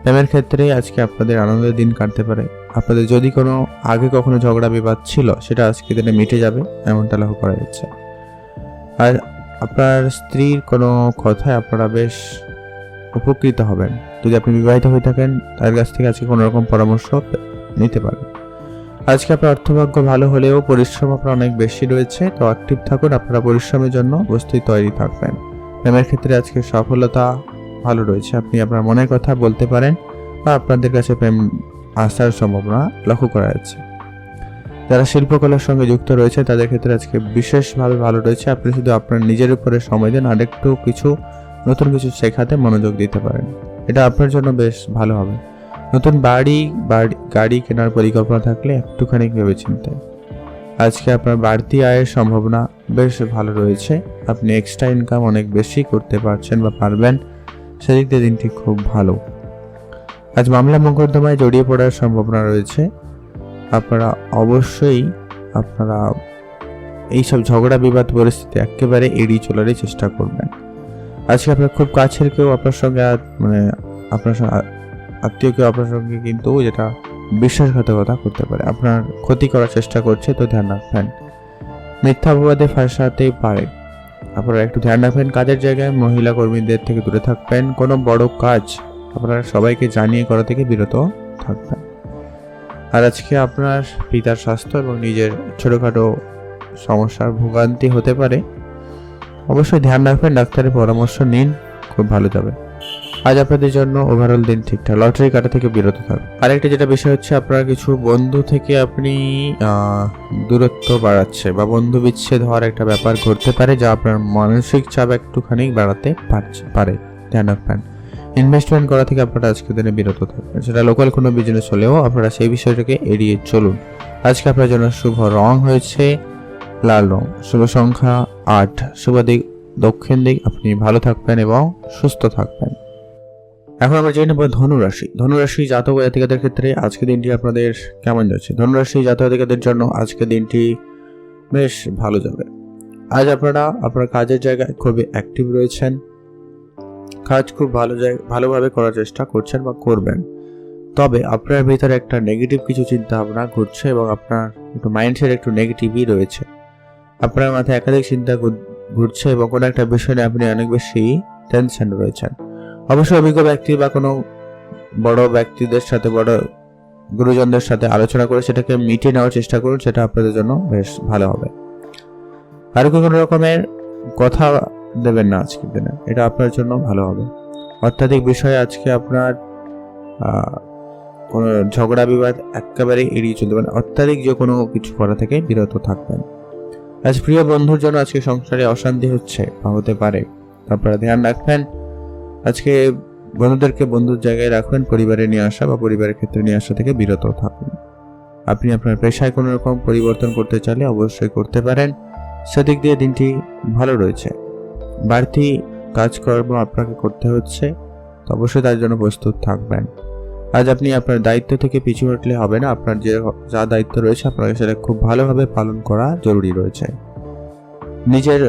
প্রেমের ক্ষেত্রে আজকে আপনাদের আনন্দের দিন কাটতে পারে। আপনাদের যদি কোনো আগে কখনো ঝগড়া বিবাদ ছিল সেটা আজকে দিনে মিটে যাবে, এমনটা লক্ষ্য করা যাচ্ছে। আর আপনার স্ত্রীর কোনো কথায় আপনারা বেশ উপকৃত হবেন। যদি আপনি বিবাহিত হয়ে থাকেন তার কাছ থেকে আজকে কোনো রকম পরামর্শ নিতে পারেন। আজকে আপনার অর্থভাগ্য ভালো হলেও পরিশ্রম আপনার অনেক বেশি রয়েছে, তো অ্যাক্টিভ থাকুন। আপনারা পরিশ্রমের জন্য অবশ্যই তৈরি থাকবেন। প্রেমের ক্ষেত্রে আজকে সফলতা ভালো রয়েছে, আপনি আপনার মনের কথা বলতে পারেন বা আপনাদের কাছে প্রেম আসার সম্ভাবনা লক্ষ্য করা যাচ্ছে। যারা শিল্পকলার সঙ্গে যুক্ত রয়েছে তাদের ক্ষেত্রে আজকে বিশেষভাবে ভালো রয়েছে। আপনি শুধু আপনার নিজের উপরে সময় দেন, আরেকটু কিছু নতুন কিছু শেখাতে মনোযোগ দিতে পারেন, এটা আপনার জন্য বেশ ভালো হবে। নতুন গাড়ি কেনার পরিকল্পনা থাকলে একটুখানি ভেবেচিন্তে। আজকে আপনার বাড়তি আয়ের সম্ভাবনা বেশ ভালো রয়েছে, আপনি এক্সট্রা ইনকাম অনেক বেশি করতে পারছেন বা পারবেন, সেদিক দিয়ে দিনটি খুব ভালো। আজ মামলা মোকদ্দমায় জড়িয়ে পড়ার সম্ভাবনা রয়েছে। আপনারা অবশ্যই এইসব ঝগড়া বিবাদ পরিস্থিতি একেবারে এড়িয়ে চলারই চেষ্টা করবেন। আজকে আপনার খুব কাছের কেউ আপনার সঙ্গে আপনার আত্মীয় কেউ আপনার সঙ্গে কিন্তু যেটা বিশ্বাসঘাতকতা করতে পারে, আপনার ক্ষতি করার চেষ্টা করছে, তো ধ্যান রাখবেন। মিথ্যা অপবাদে ফাঁসাতেই পারে, আপনারা একটু ধ্যান রাখবেন। কাজের জায়গায় মহিলা কর্মীদের থেকে দূরে থাকবেন। কোনো বড় কাজ আপনারা সবাইকে জানিয়ে করা থেকে বিরত থাকবেন। আর আজকে আপনার পিতার স্বাস্থ্য এবং নিজের ছোটোখাটো সমস্যার ভোগান্তি হতে পারে, অবশ্যই ধ্যান রাখবেন, ডাক্তারের পরামর্শ নিন, খুব ভালো যাবে। আজ আপনাদের জন্য ওভারঅল দিন ঠিকঠাক। লটারি কাটা থেকে বিরত থাকবেন। আরেকটা যেটা বিষয় হচ্ছে, আপনার কিছু বন্ধু থেকে আপনি দূরত্ব বাড়াচ্ছে বা বন্ধু বিচ্ছেদ হওয়ার একটা ব্যাপার ঘটতে পারে, যা আপনার মানসিক চাপ একটুখানি বাড়াতে পারে, ধ্যান রাখবেন। ইনভেস্টমেন্ট করা থেকে আপনারা আজকের দিনে বিরত থাকবেন, সেটা লোকাল কোনো বিজনেস হলেও আপনারা সেই বিষয়টাকে এড়িয়ে চলুন। আজকে আপনার জন্য শুভ রং হয়েছে লাল রং, শুভ সংখ্যা 8, শুভ দিক দক্ষিণ দিক। আপনি ভালো থাকবেন এবং সুস্থ থাকবেন। এখন আমরা জেনে নেব ধনুরাশি। ধনুরাশি জাতক জাতিকাদের ক্ষেত্রে আজকে দিনটি আপনাদের কেমন যাচ্ছে? ধনুরাশি জাতক জাতিকাদের জন্য আজকে দিনটি বেশ ভালো যাবে। আজ আপনারা আপনার কাজের জায়গায় খুবই অ্যাক্টিভ রয়েছেন, কাজ খুব ভালোভাবে করার চেষ্টা করছেন বা করবেন। তবে আপনার ভিতরে একটা নেগেটিভ কিছু চিন্তা ভাবনা ঘুরছে এবং আপনার একটু মাইন্ডসেট একটু নেগেটিভই রয়েছে। আপনার মাথায় একাধিক চিন্তা ঘুরছে এবং কোনো একটা বিষয় নিয়ে আপনি অনেক বেশি টেনশন রয়েছেন। অবশ্যই অভিজ্ঞ ব্যক্তি বা কোনো বড় ব্যক্তিদের সাথে, বড় গুরুজনদের সাথে আলোচনা করে সেটাকে মিটিয়ে নেওয়ার চেষ্টা করুন, সেটা আপনাদের জন্য বেশ ভালো হবে। কারো কোনো রকমের কথা দেবেন না আজকের দিনে, এটা আপনার জন্য ভালো হবে। অত্যাধিক বিষয়ে আজকে আপনার কোনো ঝগড়া বিবাদ একেবারে এড়িয়ে চলতে পারেন, অত্যাধিক যে কোনো কিছু করা থেকে বিরত থাকবেন। আজ প্রিয় বন্ধুর জন্য আজকে সংসারে অশান্তি হচ্ছে বা হতে পারে, আপনারা ধ্যান রাখবেন। আজকে বন্ধুদেরকে বন্ধুর জায়গায় রাখবেন, পরিবারে নিয়ে আসা বা পরিবারের ক্ষেত্রে নিয়ে আসা থেকে বিরত থাকুন। আপনি আপনার পেশায় কোনো রকম পরিবর্তন করতে চাইলে অবশ্যই করতে পারেন, সেদিক দিয়ে দিনটি ভালো রয়েছে। বাড়তি কাজকর্ম আপনাকে করতে হচ্ছে, তো অবশ্যই তার জন্য প্রস্তুত থাকবেন। আজ আপনি আপনার দায়িত্ব থেকে পিছু হটলে হবে না, আপনার যা দায়িত্ব রয়েছে আপনাকে সেটা খুব ভালোভাবে পালন করা জরুরি রয়েছে। নিজের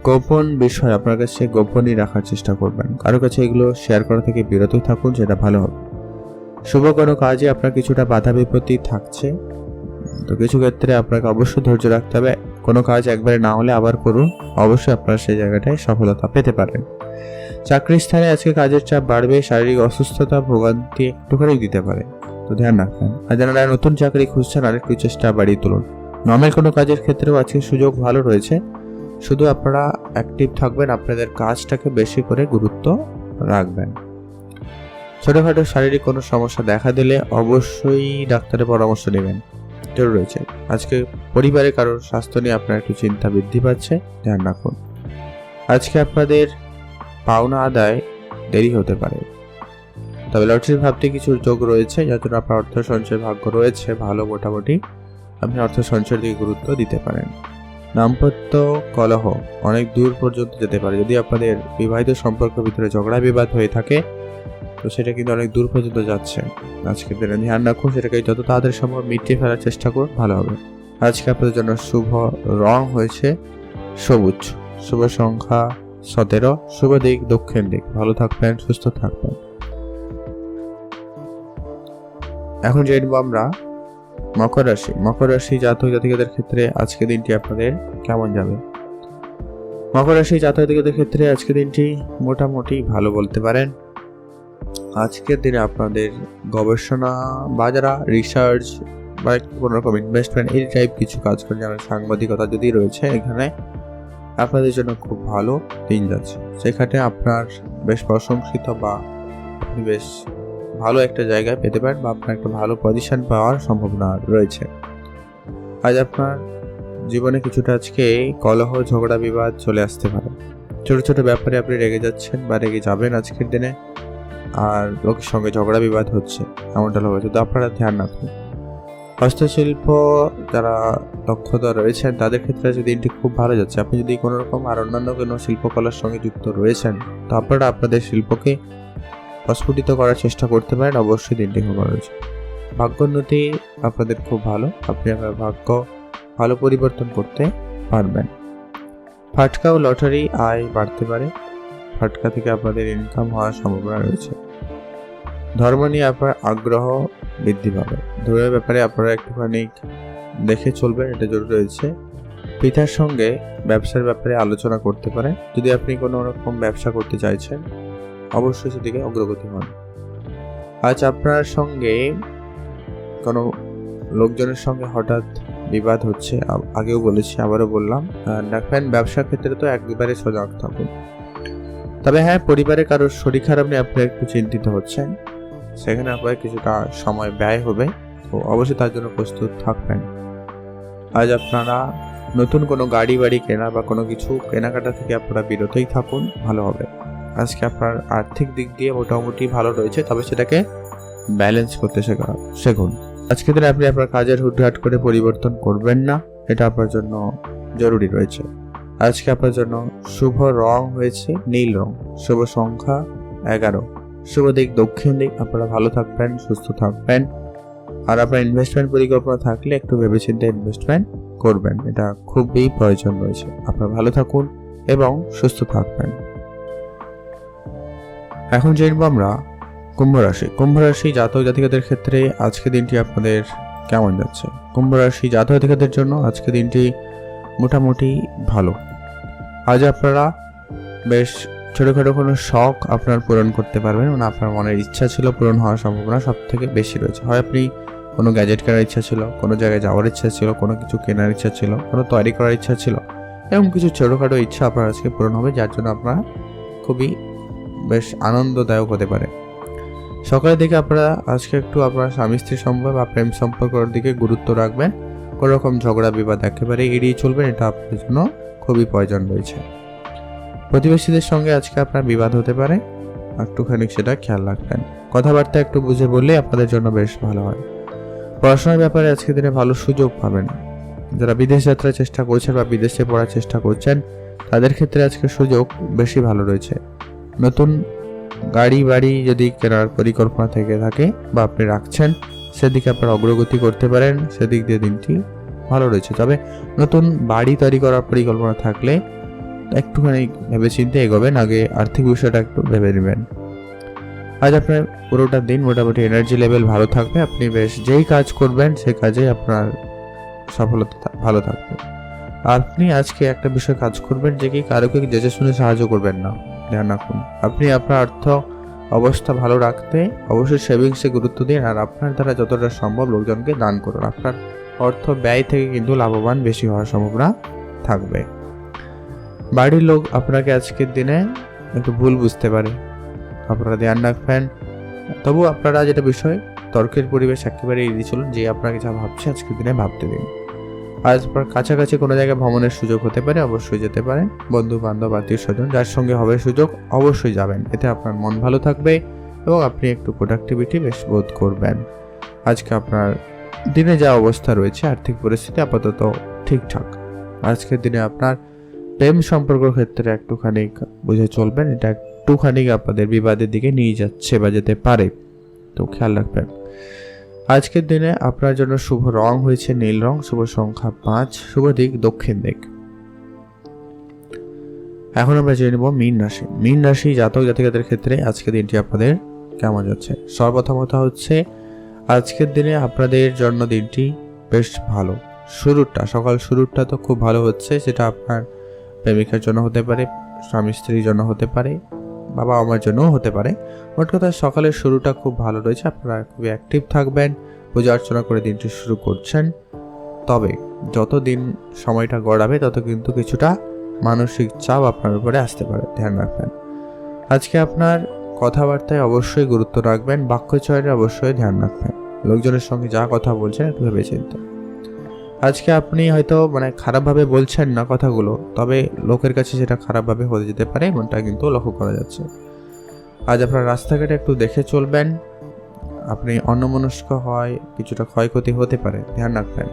গোপন বিষয় আপনার কাছে গোপনই রাখার চেষ্টা করবেন, কারো কাছে এগুলো শেয়ার করা থেকে বিরত থাকুন, সেটা ভালো হবে। শুভ কোনো কাজে আপনার কিছুটা বাধা বিপত্তি থাকছে, তো কিছু ক্ষেত্রে আপনাকে অবশ্যই ধৈর্য রাখতে হবে। কোনো কাজ একবারে না হলে আবার করুন, অবশ্যই আপনারা সেই জায়গাটায় সফলতা পেতে পারেন। চাকরির স্থানে আজকে কাজের চাপ বাড়বে, শারীরিক অসুস্থতা ভোগান্তি একটুখানি দিতে পারে, তো ধ্যান রাখবেন। আর যারা নতুন চাকরি খুঁজছেন আরেকটু চেষ্টা বাড়িয়ে তুলুন। নর্মাল কোনো কাজের ক্ষেত্রেও আজকে সুযোগ ভালো রয়েছে, শুধু আপনারা অ্যাক্টিভ থাকবেন, আপনাদের কাজটাকে বেশি করে গুরুত্ব রাখবেন। ছোটোখাটো শারীরিক কোনো সমস্যা দেখা দিলে অবশ্যই ডাক্তারের পরামর্শ নেবেন, জরুরি রয়েছে। আজকে পরিবারে কারোর স্বাস্থ্য নিয়ে আপনার একটু চিন্তা বৃদ্ধি পাচ্ছে, ধ্যান রাখুন। আজকে আপনাদের পাওনা আদায় দেরি হতে পারে, তবে লটারির ভাবতে কিছু যোগ রয়েছে, যার জন্য আপনার অর্থ সঞ্চয় ভাগ্য রয়েছে ভালো, মোটামুটি আপনি অর্থ সঞ্চয়ের দিকে গুরুত্ব দিতে পারেন। দাম্পত্য কলহ অনেক দূর পর্যন্ত যেতে পারে। যদি আপনাদের বিবাহিত সম্পর্কের ভিতরে ঝগড়া বিবাদ হয়ে থাকে, তো সেটা কিন্তু অনেক দূর পর্যন্ত যাচ্ছে। আজকের দিনে ধ্যান রাখুন, সেটাকে যত তাড়াতাড়ি সম্ভব মিটিয়ে ফেলার চেষ্টা করুন, ভালো হবে। আজকে আপনাদের জন্য শুভ রং হয়েছে সবুজ, শুভ সংখ্যা 17, শুভ দিক দক্ষিণ দিক। ভালো থাকবেন, সুস্থ থাকবেন। এখন জেনবো আমরা মকর রাশি। মকর রাশি জাতক জাতিকাদের ক্ষেত্রে আজকের দিনটি আপনাদের কেমন যাবে? মকর রাশি জাতক জাতিকাদের ক্ষেত্রে আজকের দিনটি মোটামুটি ভালো বলতে পারেন। আজকের দিনে আপনাদের গবেষণা বা যারা রিসার্চ বা কোনো রকম ইনভেস্টমেন্ট এই টাইপ কিছু কাজ করে, যারা সাংবাদিকতা যদি রয়েছে, এখানে আপনাদের জন্য খুব ভালো দিন যাচ্ছে। সেখানে আপনার বেশ প্রশংসিত বা আপনি বেশ ভালো একটা জায়গায় পেতে পারেন বা আপনার একটা ভালো পজিশন পাওয়ার সম্ভাবনা রয়েছে। আজ আপনার জীবনে কিছুটা আজকে কলহ ঝগড়া বিবাদ চলে আসতে পারে। ছোট ছোট ব্যাপারে আপনি রেগে যাচ্ছেন বা রেগে যাবেন আজকের দিনে, আর লোকের সঙ্গে ঝগড়া বিবাদ হচ্ছে, এমনটা হয়েছে। তো আপনারা ধ্যান রাখুন। হস্তশিল্প যারা দক্ষতা রয়েছেন তাদের ক্ষেত্রে আজকে দিনটি খুব ভালো যাচ্ছে। আপনি যদি কোনো রকম আর অন্যান্য কোনো শিল্পকলার সঙ্গে যুক্ত রয়েছেন, তো আপনারা আপনাদের শিল্পকে প্রস্ফুটিত করার চেষ্টা করতে পারেন। অবশ্যই দিনটি খুব ভালো রয়েছে। ভাগ্যোন্নতি আপনাদের খুব ভালো, আপনি আপনার ভাগ্য ভালো পরিবর্তন করতে পারবেন। ফাটকা ও লটারি আয় বাড়তে পারে, ফাটকা থেকে আপনাদের ইনকাম হওয়ার সম্ভাবনা রয়েছে। ধর্ম নিয়ে আপনার আগ্রহ বৃদ্ধি পাবে। ধর্মের ব্যাপারে আপনারা একটুখানি দেখে চলবেন, এটা জরুরি রয়েছে। পিতার সঙ্গে ব্যবসার ব্যাপারে আলোচনা করতে পারেন। যদি আপনি কোনো রকম ব্যবসা করতে চাইছেন, অবশ্যই সেদিকে অগ্রগতি হন। আজ আপনার সঙ্গে কোনো লোকজনের সঙ্গে হঠাৎ বিবাদ হচ্ছে, আগেও বলেছি আবারও বললাম। দেখবেন ব্যবসার ক্ষেত্রে তো একেবারে সজাগ থাকুন। তবে হ্যাঁ, পরিবারে কারোর শরীর খারাপ নিয়ে আপনি একটু চিন্তিত হচ্ছেন, সেখানে আপনার কিছুটা সময় ব্যয় হবে, তো অবশ্যই তার জন্য প্রস্তুত থাকবেন। আজ আপনারা নতুন কোনো গাড়ি বাড়ি কেনা বা কোনো কিছু কেনাকাটা থেকে আপনারা বিরতই থাকুন, ভালো হবে। আজকে আপনার আর্থিক দিক দিয়ে মোটামুটি ভালো রয়েছে, তবে সেটাকে ব্যালেন্স করতে শেখুন। আজকে দিনে আপনি আপনার কাজের হুটহাট করে পরিবর্তন করবেন না, এটা আপনার জন্য জরুরি রয়েছে। আজকে আপনার জন্য শুভ রং হয়েছে নীল রং, শুভ সংখ্যা 11, শুভ দিক দক্ষিণ দিক। আপনারা ভালো থাকবেন, সুস্থ থাকবেন। আর আপনার ইনভেস্টমেন্ট পরিকল্পনা থাকলে একটু ভেবেচিন্তে ইনভেস্টমেন্ট করবেন, এটা খুবই প্রয়োজন রয়েছে। আপনারা ভালো থাকুন এবং সুস্থ থাকবেন। এখন জানবো আমরা কুম্ভ রাশি। কুম্ভ রাশি জাতক জাতিকাদের ক্ষেত্রে আজকে দিনটি আপনাদের কেমন যাচ্ছে? কুম্ভ রাশি জাতক জাতিকাদের জন্য আজকে দিনটি মোটামুটি ভালো। আজ আপনারা বেশ ছোটোখাটো কোনো শখ আপনার পূরণ করতে পারবেন, মানে আপনার মনের ইচ্ছা ছিল পূরণ হওয়ার সম্ভাবনা সব থেকে বেশি রয়েছে। হয় আপনি কোনো গ্যাজেট কেনার ইচ্ছা ছিল, কোনো জায়গায় যাওয়ার ইচ্ছা ছিল, কোনো কিছু কেনার ইচ্ছা ছিল, কোনো তৈরি করার ইচ্ছা ছিল, এবং কিছু ছোটোখাটো ইচ্ছা আপনার আজকে পূরণ হবে, যার জন্য আপনার খুবই বেশ আনন্দদায়ক হতে পারে। সকালের দিকে আপনারা আজকে একটু আপনার স্বামী স্ত্রী সম্পর্ক বা প্রেম সম্পর্কের দিকে গুরুত্ব রাখবেন। কোনো রকম ঝগড়া বিবাদ একেবারে এড়িয়ে চলবেন, এটা আপনার জন্য খুবই প্রয়োজন রয়েছে। প্রতিবেশীদের সঙ্গে আজকে আপনার বিবাদ হতে পারে, একটুখানি সেটা খেয়াল রাখবেন। কথাবার্তা একটু বুঝে বললে আপনাদের জন্য বেশ ভালো হয়। পড়াশোনার ব্যাপারে আজকে দিনে ভালো সুযোগ পাবেন। যারা বিদেশ যাত্রার চেষ্টা করছেন বা বিদেশে পড়ার চেষ্টা করছেন, তাদের ক্ষেত্রে আজকে সুযোগ বেশি ভালো রয়েছে। নতুন গাড়ি বাড়ি যদি কেনার পরিকল্পনা থেকে থাকে বা আপনি রাখছেন, সেদিকে আপনারা অগ্রগতি করতে পারেন, সেদিক দিয়ে দিনটি ভালো রয়েছে। তবে নতুন বাড়ি তৈরি করার পরিকল্পনা থাকলে একটুখানি ভেবেচিন্তে এগোবেন, আগে আর্থিক বিষয়টা একটু ভেবে নেবেন। আজ আপনার পুরোটা দিন মোটামুটি এনার্জি লেভেল ভালো থাকবে। আপনি বেশ যেই কাজ করবেন সেই কাজে আপনার সফলতা ভালো থাকবে। আপনি আজকে একটা বিষয় কাজ করবেন যে কি কারোকে জেজে শুনে সাহায্য করবেন না, ধ্যান রাখুন। আপনি আপনার অর্থ অবস্থা ভালো রাখতে অবশ্যই সেভিংসে গুরুত্ব দিন, আর আপনার দ্বারা যতটা সম্ভব লোকজনকে দান করুন। আপনার অর্থ ব্যয় থেকে কিন্তু লাভবান বেশি হওয়ার সম্ভাবনা থাকবে। বাড়ির লোক আপনাকে আজকের দিনে একটু ভুল বুঝতে পারে, আপনারা ধ্যান রাখবেন। তবু আপনারা যেটা বিষয় তর্কের পরিবেশ একেবারে এড়িয়ে চলুন, যে আপনাকে যা ভাবছে আজকের দিনে ভাবতে দিন। আজ আপনার কাছাকাছি কোনো জায়গায় ভ্রমণের সুযোগ হতে পারে, অবশ্যই যেতে পারেন। বন্ধু বান্ধব আত্মীয় স্বজন যার সঙ্গে হবে সুযোগ, অবশ্যই যাবেন। এতে আপনার মন ভালো থাকবে এবং আপনি একটু প্রোডাক্টিভিটি বেশ বোধ করবেন। আজকে আপনার দিনে যা অবস্থা রয়েছে, আর্থিক পরিস্থিতি আপাতত ঠিকঠাক। আজকের দিনে আপনার প্রেম সম্পর্কের ক্ষেত্রে একটুখানি বুঝে চলবেন, এটা একটুখানি আপনাদের বিবাদের দিকে নিয়ে যাচ্ছে বা যেতে পারে, তো খেয়াল রাখবেন। আজকের দিনে আপনার জন্য শুভ রং হয়েছে নীল রং, শুভ সংখ্যা 5, শুভ দিক দক্ষিণ দিক। এখন আমরা জেনে নেব মীন রাশি। মীন রাশি জাতক জাতিকাদের ক্ষেত্রে আজকের দিনটি আপনাদের কেমন যাচ্ছে। সর্বপ্রথমত হচ্ছে আজকের দিনে আপনাদের জন্য দিনটি বেশ ভালো। সকাল শুরুটা তো খুব ভালো হচ্ছে, সেটা আপনার প্রেমিকার জন্য হতে পারে, স্বামী স্ত্রীর জন্য হতে পারে, বাবা আমার জন্যও হতে পারে। মোট কথা সকালের শুরুটা খুব ভালো রয়েছে, আপনারা খুবই অ্যাক্টিভ থাকবেন, পূজা অর্চনা করে দিনটি শুরু করছেন। তবে যত দিন সময়টা গড়াবে তত কিন্তু কিছুটা মানসিক চাপ আপনার উপরে আসতে পারে, ধ্যান রাখবেন। আজকে আপনার কথাবার্তায় অবশ্যই গুরুত্ব রাখবেন, বাক্যচয়নে অবশ্যই ধ্যান রাখবেন, লোকজনের সঙ্গে যা কথা বলছেন একটু ভেবে চিন্তে। আজকে আপনি হয়তো খারাপভাবে বলছেন না কথাগুলো, তবে লোকের কাছে সেটা খারাপভাবে হয়ে যেতে পারে, এমনটা কিন্তু লক্ষ্য করা যাচ্ছে। আজ আপনার রাস্তাঘাটে একটু দেখে চলবেন, আপনি অন্যমনস্ক হয় কিছুটা ক্ষয়ক্ষতি হতে পারে, ধ্যান রাখবেন।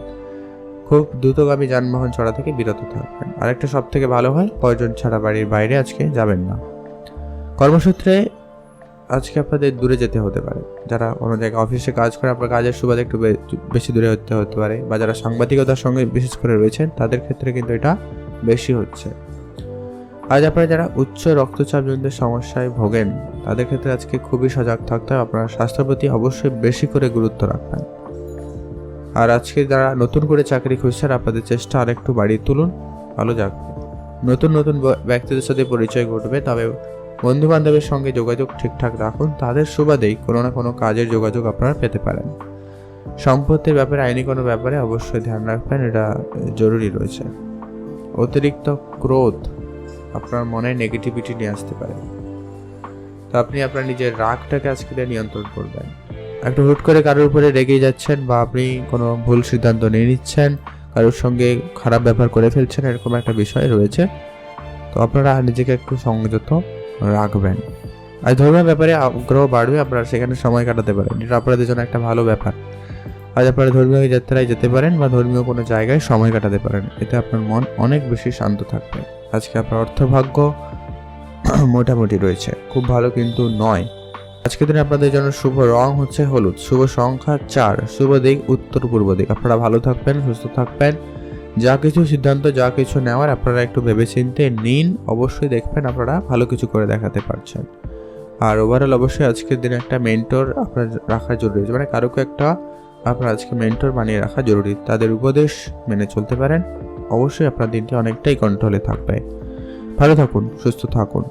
খুব দ্রুতগামী যানবাহন চড়া থেকে বিরত থাকবেন। আরেকটা সব থেকে ভালো হয়, প্রয়োজন ছাড়া বাড়ির বাইরে আজকে যাবেন না। কর্মসূত্রে আজকে আপনাদের দূরে যেতে হতে পারে, যারা কোনো জায়গায় অফিসে কাজ করে আপনার কাজের সুবাদে একটু বেশি দূরে হতে পারে, বা যারা সাংবাদিকতার সঙ্গে বিশেষ করে রয়েছেন তাদের ক্ষেত্রে কিন্তু এটা বেশি হচ্ছে। আজ আপনারা যারা উচ্চ রক্তচাপজনিত সমস্যায় ভোগেন তাদের ক্ষেত্রে আজকে খুবই সজাগ থাকতে হবে, আপনারা স্বাস্থ্যের প্রতি অবশ্যই বেশি করে গুরুত্ব রাখবেন। আর আজকে যারা নতুন করে চাকরি খুঁজছেন আপনাদের চেষ্টা আরেকটু বাড়িয়ে তুলুন, ভালো যাবে। নতুন নতুন ব্যক্তিদের সাথে পরিচয় ঘটবে, তবে বন্ধু বান্ধবের সঙ্গে যোগাযোগ ঠিকঠাক রাখুন, তাদের সুবাদেই কোনো না কোনো কাজের যোগাযোগ আপনারা পেতে পারেন। সম্পত্তির ব্যাপারে আইনি কোনো ব্যাপারে অবশ্যই ধ্যান রাখবেন, এটা জরুরি রয়েছে। অতিরিক্ত ক্রোধ আপনার মনে নেগেটিভিটি নিয়ে আসতে পারে, তো আপনি আপনার নিজের রাগটাকে আজকে নিয়ন্ত্রণ করবেন। একটু হুট করে কারোর উপরে রেগে যাচ্ছেন, বা আপনি কোনো ভুল সিদ্ধান্ত নিয়ে নিচ্ছেন, কারোর সঙ্গে খারাপ ব্যবহার করে ফেলছেন, এরকম একটা বিষয় রয়েছে, তো আপনারা নিজেকে একটু সংযত রাখবেন। আর ধর্মের ব্যাপারে আগ্রহ বাড়বে, আপনারা সেখানে সময় কাটাতে পারেন, এটা আপনাদের জন্য একটা ভালো ব্যাপার। আজ আপনারা ধর্মীয় যাত্রায় যেতে পারেন বা ধর্মীয় কোনো জায়গায় সময় কাটাতে পারেন, এতে আপনার মন অনেক বেশি শান্ত থাকবে। আজকে আপনার অর্থভাগ্য মোটামুটি রয়েছে, খুব ভালো কিন্তু নয়। আজকের দিনে আপনাদের জন্য শুভ রং হচ্ছে হলুদ, শুভ সংখ্যা 4, শুভ দিক উত্তর পূর্ব দিক। আপনারা ভালো থাকবেন, সুস্থ থাকবেন, যা কিছু সিদ্ধান্ত যা কিছু নেওয়ার আপনারা একটু ভেবেচিন্তে নিন, অবশ্যই দেখবেন আপনারা ভালো কিছু করে দেখাতে পারছেন। আর ওভারঅল অবশ্যই আজকের দিনে একটা মেন্টর আপনার রাখা জরুরি, কারোকে একটা আপনার আজকে মেন্টর বানিয়ে রাখা জরুরি, তাদের উপদেশ মেনে চলতে পারেন, অবশ্যই আপনার দিনটি অনেকটাই কন্ট্রোলে থাকবে। ভালো থাকুন, সুস্থ থাকুন।